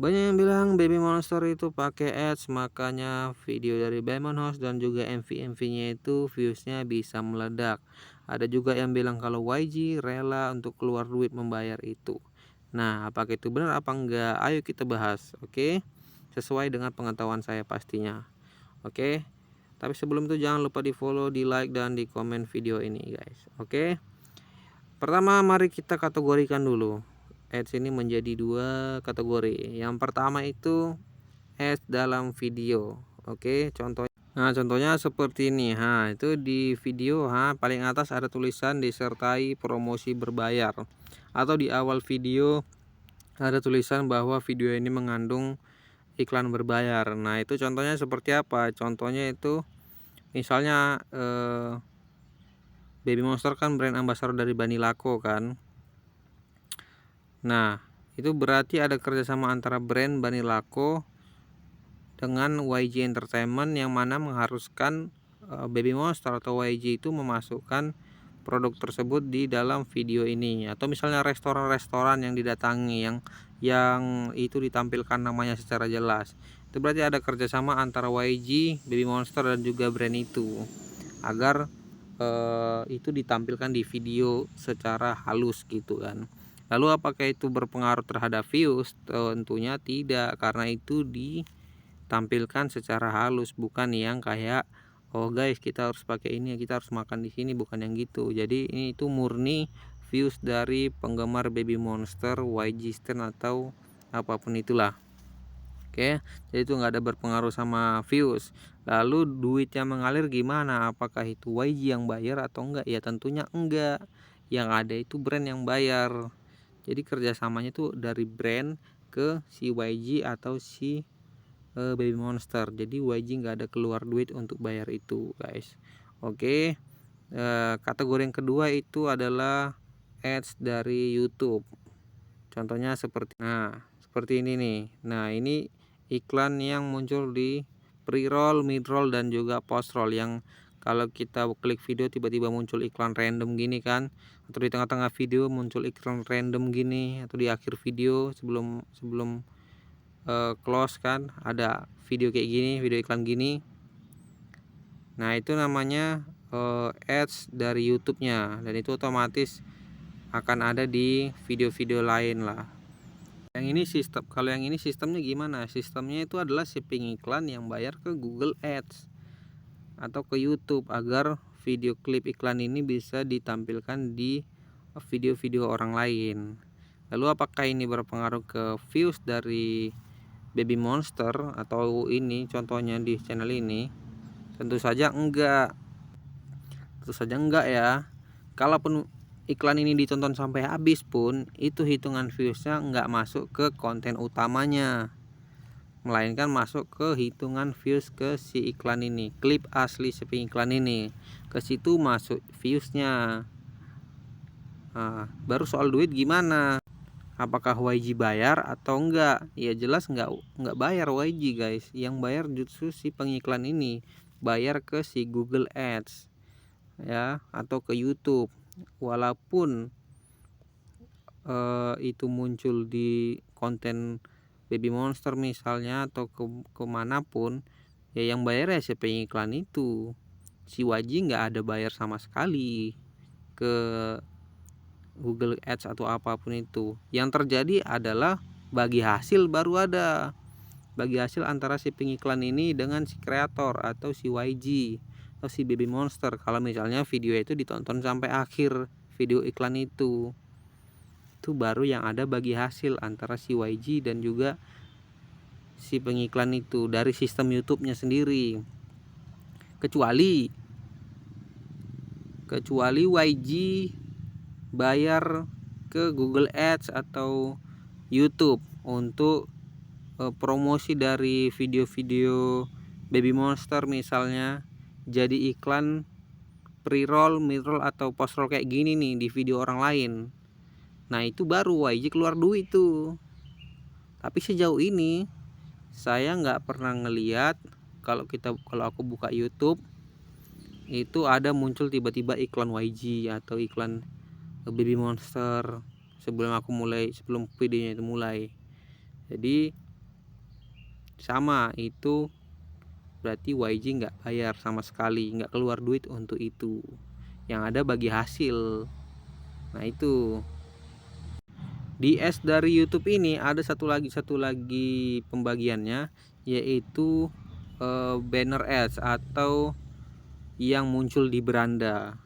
Banyak yang bilang Baby Monster itu pakai ads, makanya video dari Diamond House dan juga MV-MV-nya itu viewsnya bisa meledak. Ada juga yang bilang kalau YG rela untuk keluar duit membayar itu. Nah, apakah itu benar apa enggak? Ayo kita bahas, oke? Sesuai dengan pengetahuan saya pastinya. Oke? Tapi sebelum itu jangan lupa di-follow, di-like dan di komen video ini, guys. Oke? Pertama, mari kita kategorikan dulu. Ads ini menjadi dua kategori. Yang pertama itu ads dalam video. Oke, contohnya seperti ini. Itu di video, paling atas ada tulisan disertai promosi berbayar. Atau di awal video ada tulisan bahwa video ini mengandung iklan berbayar. Nah, itu contohnya seperti apa? Contohnya itu misalnya Baby Monster kan brand ambassador dari Banilako kan. Nah, itu berarti ada kerjasama antara brand Banilako dengan YG Entertainment yang mana mengharuskan Baby Monster atau YG itu memasukkan produk tersebut di dalam video ini. Atau misalnya restoran-restoran yang didatangi yang itu ditampilkan namanya secara jelas. Itu berarti ada kerjasama antara YG, Baby Monster dan juga brand itu agar itu ditampilkan di video secara halus gitu kan. Lalu apakah itu berpengaruh terhadap views? Tentunya tidak, karena itu ditampilkan secara halus, bukan yang kayak oh guys kita harus pakai ini, kita harus makan di sini, bukan yang gitu. Jadi ini itu murni views dari penggemar Baby Monster, YG Stan atau apapun itulah. Oke, jadi itu nggak ada berpengaruh sama views. Lalu duit yang mengalir gimana? Apakah itu YG yang bayar atau enggak? Ya tentunya enggak. Yang ada itu brand yang bayar. Jadi kerjasamanya itu dari brand ke si YG atau si Baby Monster. Jadi YG nggak ada keluar duit untuk bayar itu, guys. Oke, kategori yang kedua itu adalah ads dari YouTube. Contohnya seperti ini nih. Nah, ini iklan yang muncul di pre-roll, mid-roll dan juga post-roll, yang kalau kita klik video tiba-tiba muncul iklan random gini kan, atau di tengah-tengah video muncul iklan random gini, atau di akhir video sebelum sebelum close kan ada video kayak gini, video iklan gini. Nah, itu namanya ads dari YouTube-nya, dan itu otomatis akan ada di video-video lain lah. Kalau yang ini sistemnya gimana? Sistemnya itu adalah shipping iklan yang bayar ke Google Ads atau ke YouTube agar video klip iklan ini bisa ditampilkan di video-video orang lain. Lalu apakah ini berpengaruh ke views dari Baby Monster atau ini contohnya di channel ini? Tentu saja enggak. Tentu saja enggak ya. Kalaupun iklan ini ditonton sampai habis pun, itu hitungan viewsnya nggak masuk ke konten utamanya, melainkan masuk ke hitungan views ke si iklan ini, klip asli shipping iklan ini, ke situ masuk viewsnya. Baru soal duit gimana? Apakah YG bayar atau enggak? Ya jelas enggak bayar YG, guys. Yang bayar justru si pengiklan ini, bayar ke si Google Ads ya, atau ke YouTube. Walaupun itu muncul di konten Baby Monster misalnya atau kemanapun, ya yang bayar ya si pengiklan itu. Si YG nggak ada bayar sama sekali ke Google Ads atau apapun itu. Yang terjadi adalah bagi hasil baru ada. Bagi hasil antara si pengiklan ini dengan si kreator atau si YG atau si Baby Monster. Kalau misalnya video itu ditonton sampai akhir video iklan itu baru yang ada bagi hasil antara si YG dan juga si pengiklan itu dari sistem YouTube-nya sendiri. Kecuali YG bayar ke Google Ads atau YouTube untuk promosi dari video-video Baby Monster misalnya jadi iklan pre-roll, mid-roll atau post-roll kayak gini nih di video orang lain. Nah, itu baru YG keluar duit tuh. Tapi sejauh ini saya nggak pernah ngeliat kalau aku buka YouTube itu ada muncul tiba-tiba iklan YG atau iklan Baby Monster sebelum videonya itu mulai. Jadi sama, itu berarti YG nggak bayar sama sekali, nggak keluar duit untuk itu, yang ada bagi hasil. Nah itu di ads dari YouTube ini ada satu lagi pembagiannya, yaitu banner ads atau yang muncul di beranda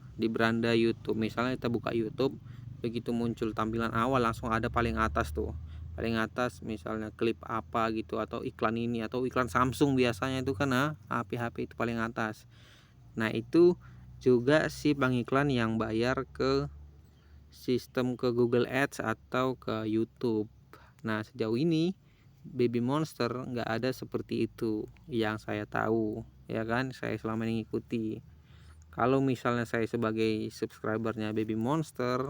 YouTube. Misalnya kita buka YouTube, begitu muncul tampilan awal langsung ada paling atas tuh, paling atas misalnya klip apa gitu, atau iklan ini, atau iklan Samsung biasanya itu kan HP itu paling atas. Nah itu juga si pengiklan yang bayar ke sistem, ke Google Ads atau ke YouTube. Nah sejauh ini Baby Monster nggak ada seperti itu yang saya tahu, ya kan, saya selama ini ngikuti. Kalau misalnya saya sebagai subscribernya Baby Monster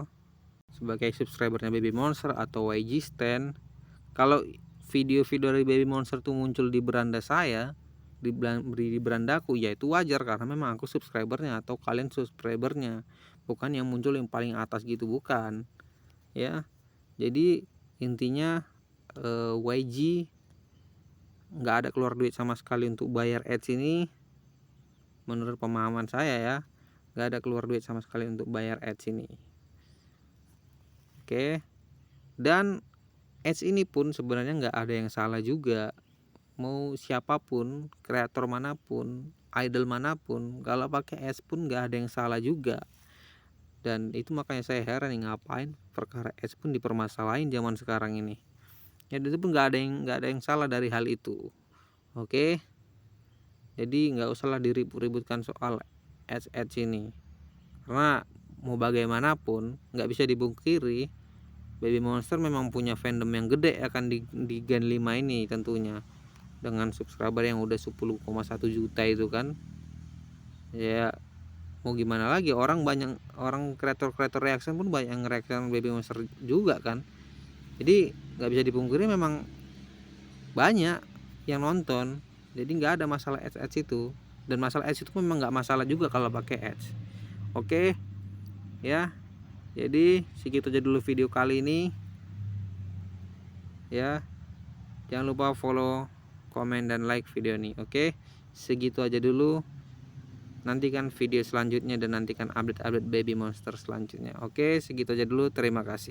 atau YG Stand, kalau video-video dari Baby Monster tuh muncul di beranda saya, di berandaku, ya itu wajar karena memang aku subscribernya atau kalian subscribernya, bukan yang muncul yang paling atas gitu, bukan ya. Jadi intinya YG nggak ada keluar duit sama sekali untuk bayar ads ini, menurut pemahaman saya ya, nggak ada keluar duit sama sekali untuk bayar ads ini. Oke, dan ads ini pun sebenarnya nggak ada yang salah juga. Mau siapapun, kreator manapun, idol manapun, kalau pakai ads pun nggak ada yang salah juga. Dan itu makanya saya heran nih, ngapain perkara ads pun dipermasalahin zaman sekarang ini. Ya itu pun nggak ada yang salah dari hal itu. Oke, jadi nggak usahlah diribut-ributkan soal ads ini, karena mau bagaimanapun nggak bisa dibungkiri Baby Monster memang punya fandom yang gede akan di Gen 5 ini tentunya, dengan subscriber yang udah 10,1 juta itu kan. Ya mau gimana lagi, orang kreator reaction pun banyak yang reaction Baby Monster juga kan. Jadi nggak bisa dipungkiri memang banyak yang nonton, jadi nggak ada masalah ads itu. Dan masalah ads itu memang nggak masalah juga kalau pakai ads. Oke ya, jadi segitu aja dulu video kali ini ya. Jangan lupa follow, komen, dan like video ini. Oke, segitu aja dulu. Nantikan video selanjutnya dan nantikan update-update Baby Monster selanjutnya. Oke, segitu aja dulu. Terima kasih.